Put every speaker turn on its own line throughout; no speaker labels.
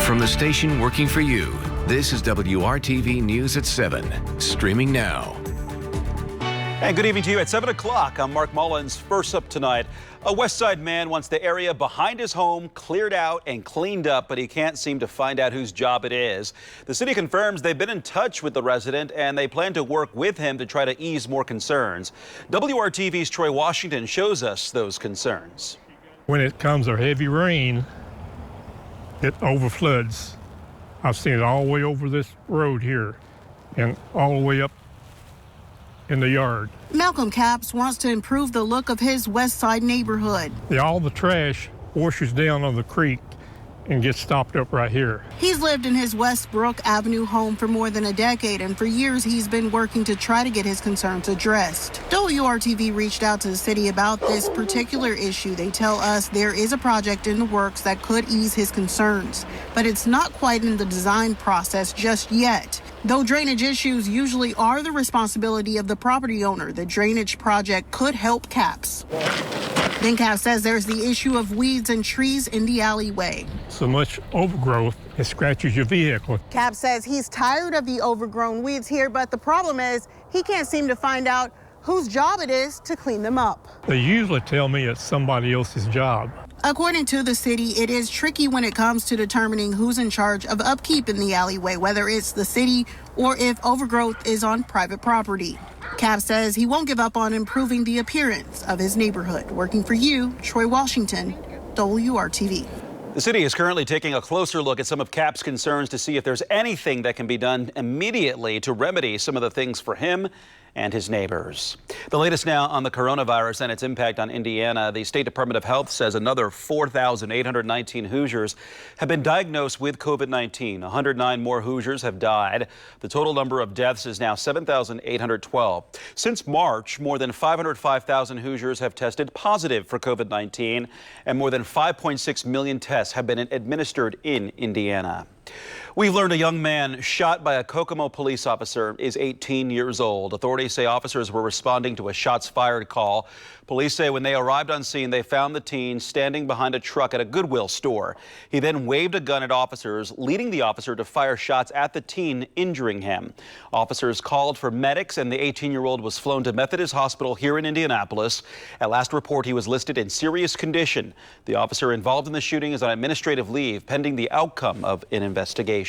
From the station working for you, this is WRTV News at 7, streaming now.
And good evening to you at 7 o'clock. I'm Mark Mullins. First up tonight, a West Side man wants the area behind his home cleared out and cleaned up, but he can't seem to find out whose job it is. The city confirms they've been in touch with the resident and they plan to work with him to try to ease more concerns. WRTV's Troy Washington shows us those concerns.
When it comes a heavy rain, it overfloods. I've seen it all the way over this road here and all the way up in the yard.
Malcolm Capps wants to improve the look of his West Side neighborhood.
All the trash washes down on the creek and gets stopped up right here.
He's lived in his Westbrook Avenue home for more than a decade, and for years he's been working to try to get his concerns addressed. WRTV reached out to the city about this particular issue. They tell us there is a project in the works that could ease his concerns, but it's not quite in the design process just yet. Though drainage issues usually are the responsibility of the property owner, the drainage project could help Capps. Then Capps says there's the issue of weeds and trees in the alleyway.
So much overgrowth, it scratches your vehicle.
Capps says he's tired of the overgrown weeds here, but the problem is he can't seem to find out whose job it is to clean them up.
They usually tell me it's somebody else's job.
According to the city, it is tricky when it comes to determining who's in charge of upkeep in the alleyway, whether it's the city or if overgrowth is on private property. Capps says he won't give up on improving the appearance of his neighborhood. Working for you, Troy Washington, WRTV.
The city is currently taking a closer look at some of Capps' concerns to see if there's anything that can be done immediately to remedy some of the things for him and his neighbors. The latest now on the coronavirus and its impact on Indiana. The State Department of Health says another 4,819 Hoosiers have been diagnosed with COVID-19. 109 more Hoosiers have died. The total number of deaths is now 7,812. Since March, more than 505,000 Hoosiers have tested positive for COVID-19, and more than 5.6 million tests have been administered in Indiana. We've learned a young man shot by a Kokomo police officer is 18 years old. Authorities say officers were responding to a shots fired call. Police say when they arrived on scene, they found the teen standing behind a truck at a Goodwill store. He then waved a gun at officers, leading the officer to fire shots at the teen, injuring him. Officers called for medics, and the 18-year-old was flown to Methodist Hospital here in Indianapolis. At last report, he was listed in serious condition. The officer involved in the shooting is on administrative leave, pending the outcome of an investigation.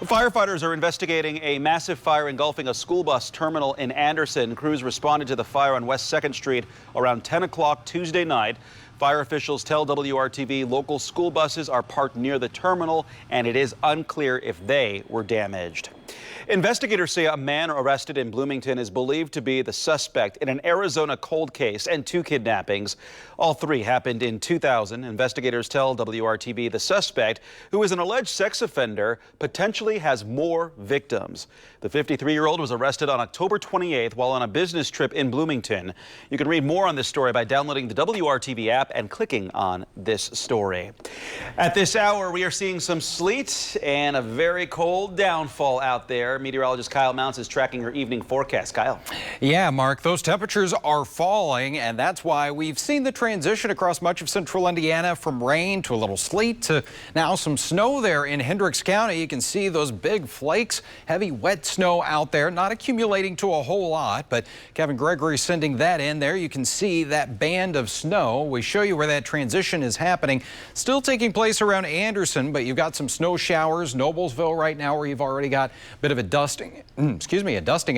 Firefighters are investigating a massive fire engulfing a school bus terminal in Anderson. Crews responded to the fire on West 2nd Street around 10 o'clock Tuesday night. Fire officials tell WRTV local school buses are parked near the terminal, and it is unclear if they were damaged. Investigators say a man arrested in Bloomington is believed to be the suspect in an Arizona cold case and 2 kidnappings. All 3 happened in 2000. Investigators tell WRTV the suspect, who is an alleged sex offender, potentially has more victims. The 53-year-old was arrested on October 28th while on a business trip in Bloomington. You can read more on this story by downloading the WRTV app and clicking on this story. At this hour, we are seeing some sleet and a very cold downfall out there. Meteorologist Kyle Mounts is tracking her evening forecast. Kyle.
Yeah, Mark, those temperatures are falling, and that's why we've seen the transition across much of central Indiana from rain to a little sleet to now some snow there in Hendricks County. You can see those big flakes, heavy wet snow out there, not accumulating to a whole lot, but Kevin Gregory sending that in there. You can see that band of snow. We show you where that transition is happening. Still taking place around Anderson, but you've got some snow showers, Noblesville right now, where you've already got a bit of a dusting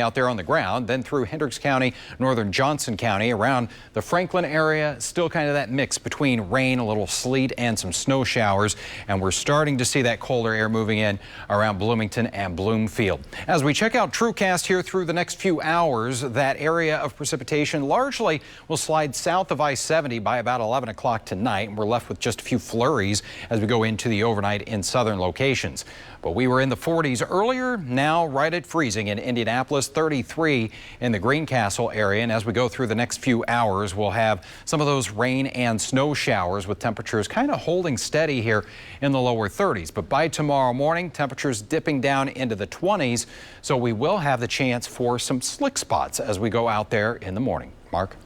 out there on the ground, then through Hendricks County, northern Johnson County, around the Franklin area, still kind of that mix between rain, a little sleet, and some snow showers, and we're starting to see that colder air moving in around Bloomington and Bloomfield. As we check out TrueCast here through the next few hours, that area of precipitation largely will slide south of I-70 by about 11 o'clock tonight, and we're left with just a few flurries as we go into the overnight in southern locations. But we were in the 40s earlier, now right at freezing in Indianapolis, 33 in the Greencastle area. And as we go through the next few hours, we'll have some of those rain and snow showers with temperatures kind of holding steady here in the lower 30s. But by tomorrow morning, temperatures dipping down into the 20s. So we will have the chance for some slick spots as we go out there in the morning. Mark?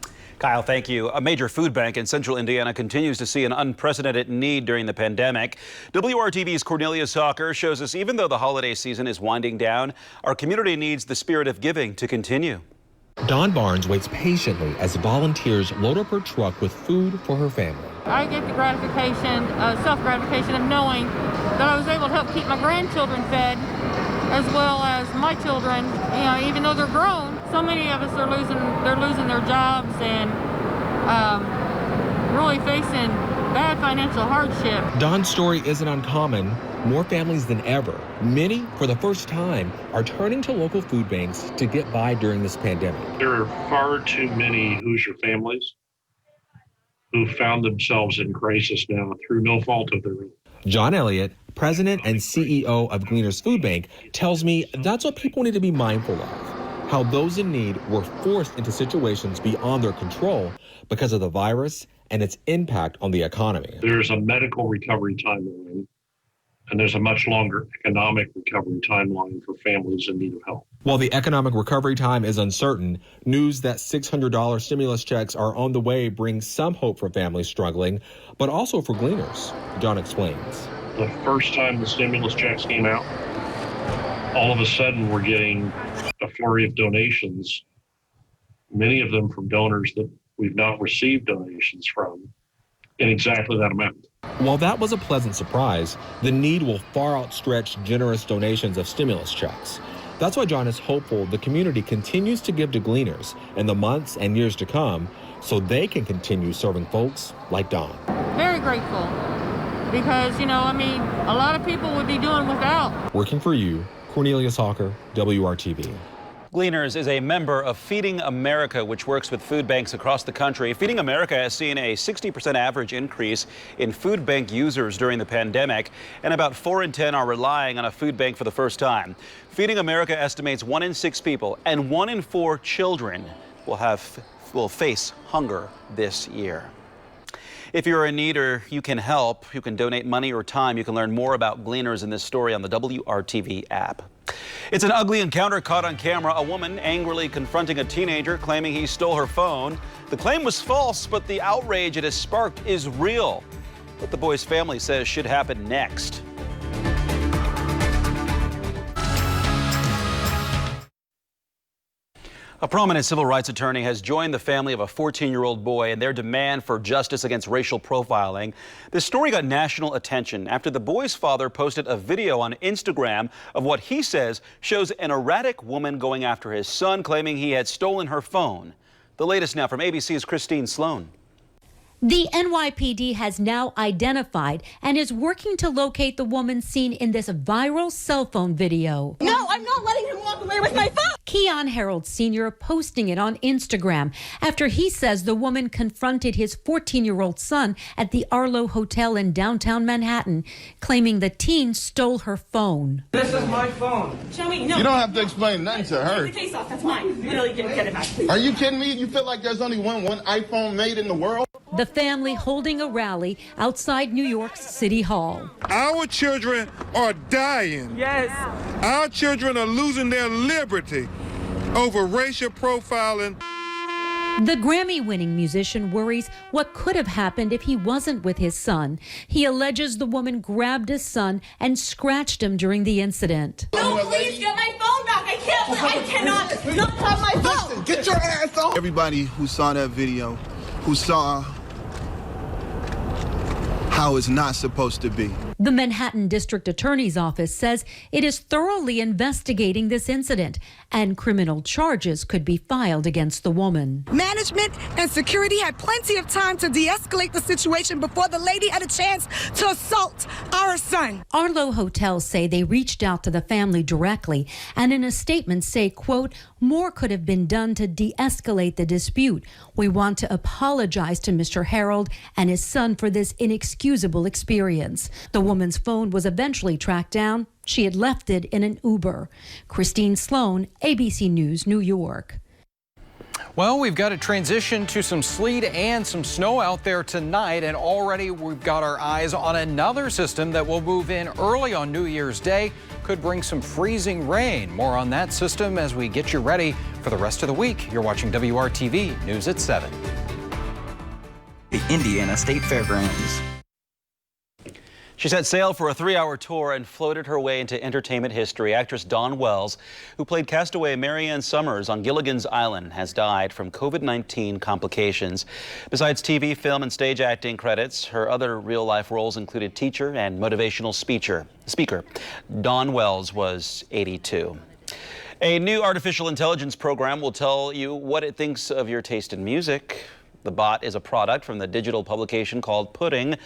Kyle, thank you. A major food bank in central Indiana continues to see an unprecedented need during the pandemic. WRTV's Cornelia Soccer shows us even though the holiday season is winding down, our community needs the spirit of giving to continue.
Dawn Barnes waits patiently as volunteers load up her truck with food for her family.
I get the gratification, self-gratification of knowing that I was able to help keep my grandchildren fed as well as my children. You know, even though they're grown, so many of us are losing their jobs and really facing bad financial hardship.
Dawn's story isn't uncommon. More families than ever, many for the first time, are turning to local food banks to get by during this pandemic.
There are far too many Hoosier families who found themselves in crisis now through no fault of their own.
John Elliott, president and CEO of Gleaners Food Bank, tells me that's what people need to be mindful of, how those in need were forced into situations beyond their control because of the virus and its impact on the economy.
There's a medical recovery timeline, and there's a much longer economic recovery timeline for families in need of help.
While the economic recovery time is uncertain, news that $600 stimulus checks are on the way brings some hope for families struggling, but also for Gleaners. John explains.
The first time the stimulus checks came out, all of a sudden we're getting a flurry of donations, many of them from donors that we've not received donations from in exactly that amount.
While that was a pleasant surprise, the need will far outstretch generous donations of stimulus checks. That's why John is hopeful the community continues to give to Gleaners in the months and years to come so they can continue serving folks like Dawn.
Very grateful because, you know, I mean, a lot of people would be doing without.
Working for you, Cornelia Soccer, WRTV.
Gleaners is a member of Feeding America, which works with food banks across the country. Feeding America has seen a 60% average increase in food bank users during the pandemic, and about 4 in 10 are relying on a food bank for the first time. Feeding America estimates 1 in 6 people and 1 in 4 children will face hunger this year. If you're in need or you can help, you can donate money or time. You can learn more about Gleaners in this story on the WRTV app. It's an ugly encounter caught on camera. A woman angrily confronting a teenager claiming he stole her phone. The claim was false, but the outrage it has sparked is real. What the boy's family says should happen next. A prominent civil rights attorney has joined the family of a 14-year-old boy in their demand for justice against racial profiling. This story got national attention after the boy's father posted a video on Instagram of what he says shows an erratic woman going after his son, claiming he had stolen her phone. The latest now from ABC's Christine Sloan.
The NYPD has now identified and is working to locate the woman seen in this viral cell phone video.
No, I'm not letting him walk away with my phone.
Keon Harold Sr. posting it on Instagram after he says the woman confronted his 14-year-old son at the Arlo Hotel in downtown Manhattan, claiming the teen stole her phone.
This is my phone.
Show me. No.
You don't have to explain nothing to her.
Take the case off. That's mine. Literally, get it back.
Are you kidding me? You feel like there's only one iPhone made in the world?
The family holding a rally outside New York's City Hall.
Our children are dying.
Yes.
Our children are losing their liberty over racial profiling.
The Grammy-winning musician worries what could have happened if he wasn't with his son. He alleges the woman grabbed his son and scratched him during the incident.
No, please get my phone back. I cannot not have my phone.
Listen, get your ass off. Everybody who saw that video, who saw how it's not supposed to be.
The Manhattan District Attorney's Office says it is thoroughly investigating this incident and criminal charges could be filed against the woman.
Management and security had plenty of time to de-escalate the situation before the lady had a chance to assault our son.
Arlo Hotels say they reached out to the family directly and in a statement say, quote, more could have been done to de-escalate the dispute. We want to apologize to Mr. Harold and his son for this inexcusable experience. The woman's phone was eventually tracked down. She had left it in an Uber. Christine Sloan, ABC News, New York.
Well, we've got to transition to some sleet and some snow out there tonight, and already we've got our eyes on another system that will move in early on New Year's Day. Could bring some freezing rain. More on that system as we get you ready for the rest of the week. You're watching WRTV News at 7.
the Indiana State Fairgrounds.
She set sail for a 3-hour tour and floated her way into entertainment history. Actress Dawn Wells, who played castaway Marianne Summers on Gilligan's Island, has died from COVID-19 complications. Besides TV, film, and stage acting credits, her other real-life roles included teacher and motivational speaker. Dawn Wells was 82. A new artificial intelligence program will tell you what it thinks of your taste in music. The bot is a product from the digital publication called Pudding.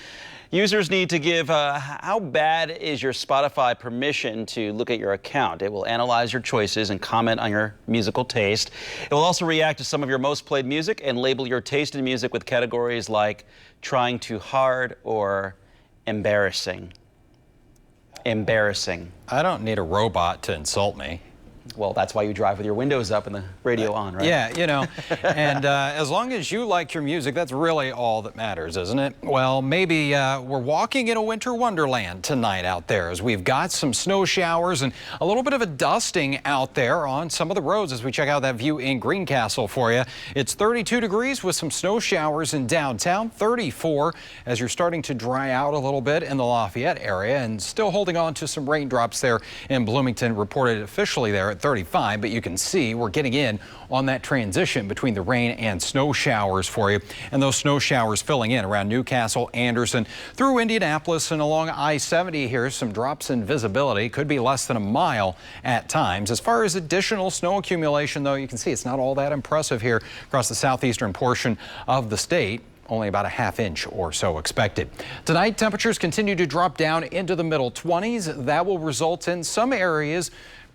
Users need to give how bad is your Spotify permission to look at your account. It will analyze your choices and comment on your musical taste. It will also react to some of your most played music and label your taste in music with categories like trying too hard or embarrassing. Embarrassing.
I don't need a robot to insult me.
Well, that's why you drive with your windows up and the radio on, right?
Yeah, you know, and as long as you like your music, that's really all that matters, isn't it? Well, maybe we're walking in a winter wonderland tonight out there as we've got some snow showers and a little bit of a dusting out there on some of the roads as we check out that view in Greencastle for you. It's 32 degrees with some snow showers in downtown, 34 as you're starting to dry out a little bit in the Lafayette area and still holding on to some raindrops there in Bloomington, reported officially there at 35, but you can see we're getting in on that transition between the rain and snow showers for you, and those snow showers filling in around Newcastle, Anderson, through Indianapolis and along I-70 here. Some drops in visibility, could be less than a mile at times. As far as additional snow accumulation, though, you can see it's not all that impressive here across the southeastern portion of the state. Only about a ½ inch or so expected. Tonight, temperatures continue to drop down into the middle 20s. That will result in some areas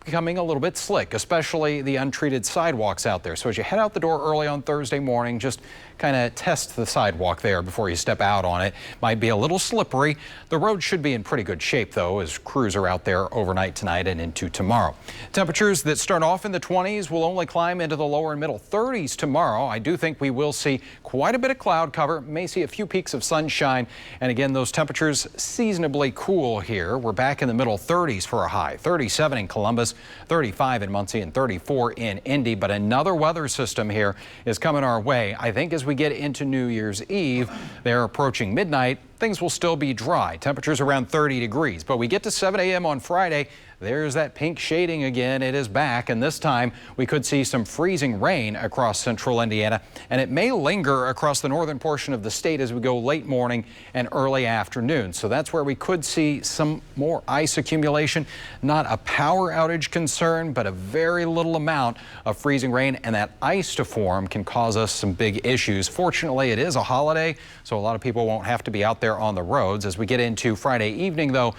becoming a little bit slick, especially the untreated sidewalks out there. So as you head out the door early on Thursday morning, just kind of test the sidewalk there before you step out on it. Might be a little slippery. The road should be in pretty good shape, though, as crews are out there overnight tonight and into tomorrow. Temperatures that start off in the 20s will only climb into the lower and middle 30s tomorrow. I do think we will see quite a bit of cloud cover, may see a few peaks of sunshine. And again, those temperatures seasonably cool here. We're back in the middle 30s for a high, 37 in Columbus, 35 in Muncie, and 34 in Indy. But another weather system here is coming our way. I think as we get into New Year's Eve, they're approaching midnight, things will still be dry. Temperatures around 30 degrees. But we get to 7 a.m. on Friday. There's that pink shading again. It is back, and this time we could see some freezing rain across central Indiana, and it may linger across the northern portion of the state as we go late morning and early afternoon. So that's where we could see some more ice accumulation. Not a power outage concern, but a very little amount of freezing rain, and that ice to form can cause us some big issues. Fortunately, it is a holiday, so a lot of people won't have to be out there on the roads. As we get into Friday evening, though,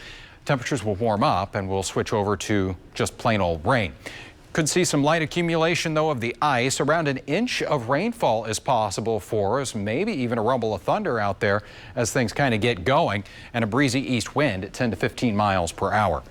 temperatures will warm up and we'll switch over to just plain old rain. Could see some light accumulation, though, of the ice. Around an inch of rainfall is possible for us, maybe even a rumble of thunder out there as things kind of get going, and a breezy east wind at 10 to 15 miles per hour.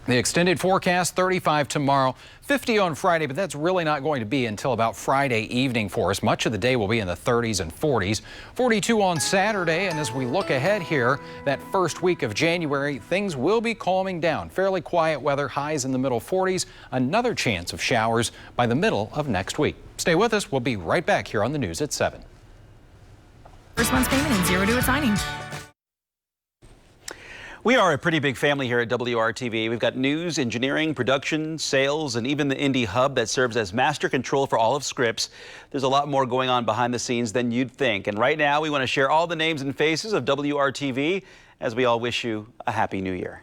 The extended forecast, 35 tomorrow, 50 on Friday, but that's really not going to be until about Friday evening for us. Much of the day will be in the 30s and 40s. 42 on Saturday, and as we look ahead here, that first week of January, things will be calming down. Fairly quiet weather, highs in the middle 40s. Another chance of showers by the middle of next week. Stay with us. We'll be right back here on the news at 7.
First month's payment and 0 to a signing.
We are a pretty big family here at WRTV. We've got news, engineering, production, sales, and even the Indy Hub that serves as master control for all of Scripps. There's a lot more going on behind the scenes than you'd think. And right now, we want to share all the names and faces of WRTV as we all wish you a Happy New Year.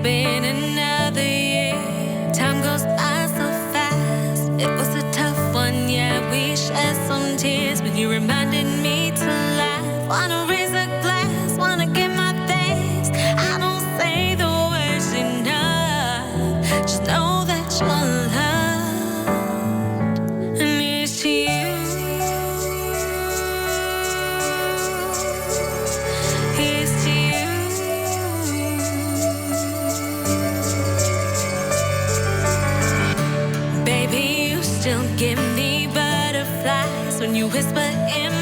Been another year. Time goes by so fast. It was a tough one, yeah. We shed some tears, but you reminded me to laugh. Wanna raise a glass, wanna give my thanks. I don't say the words enough. Just know that you're loved. And here's to you. Here's to you. Still give me butterflies when you whisper in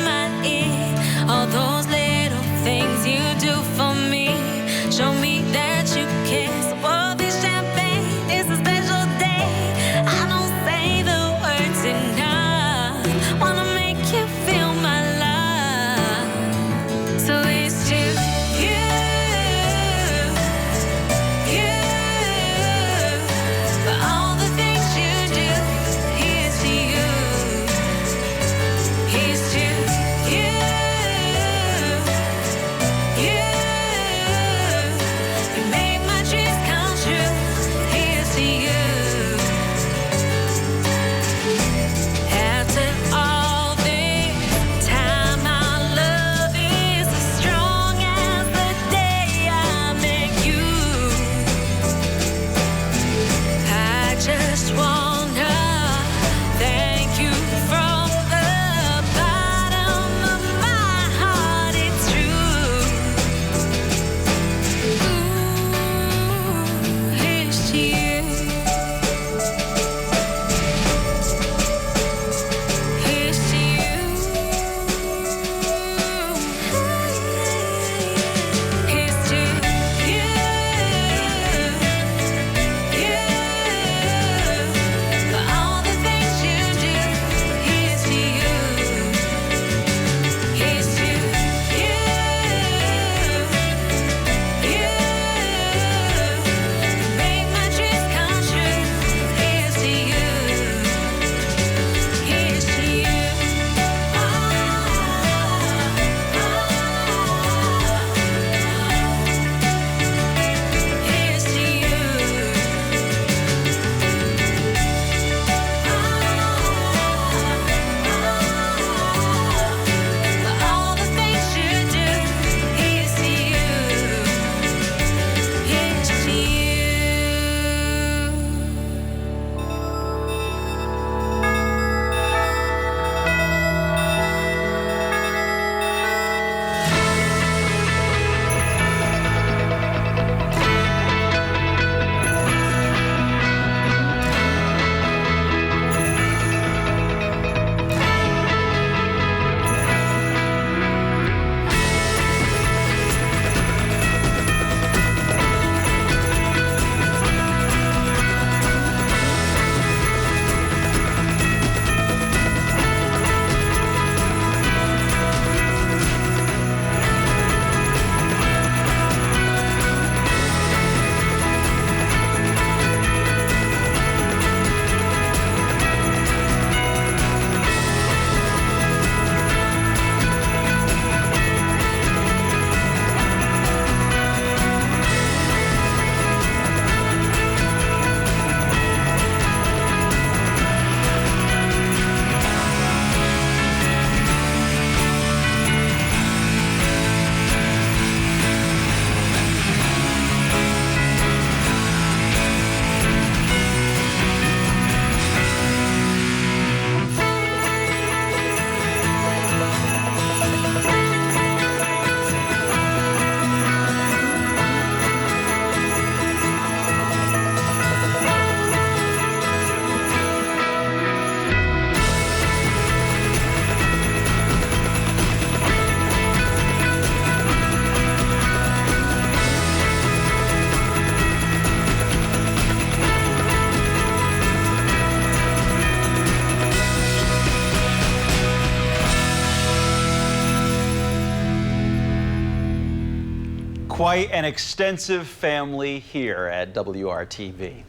Quite an extensive family here at WRTV.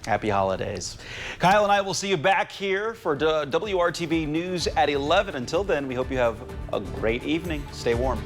Happy holidays. Kyle and I will see you back here for WRTV News at 11. Until then, we hope you have a great evening. Stay warm.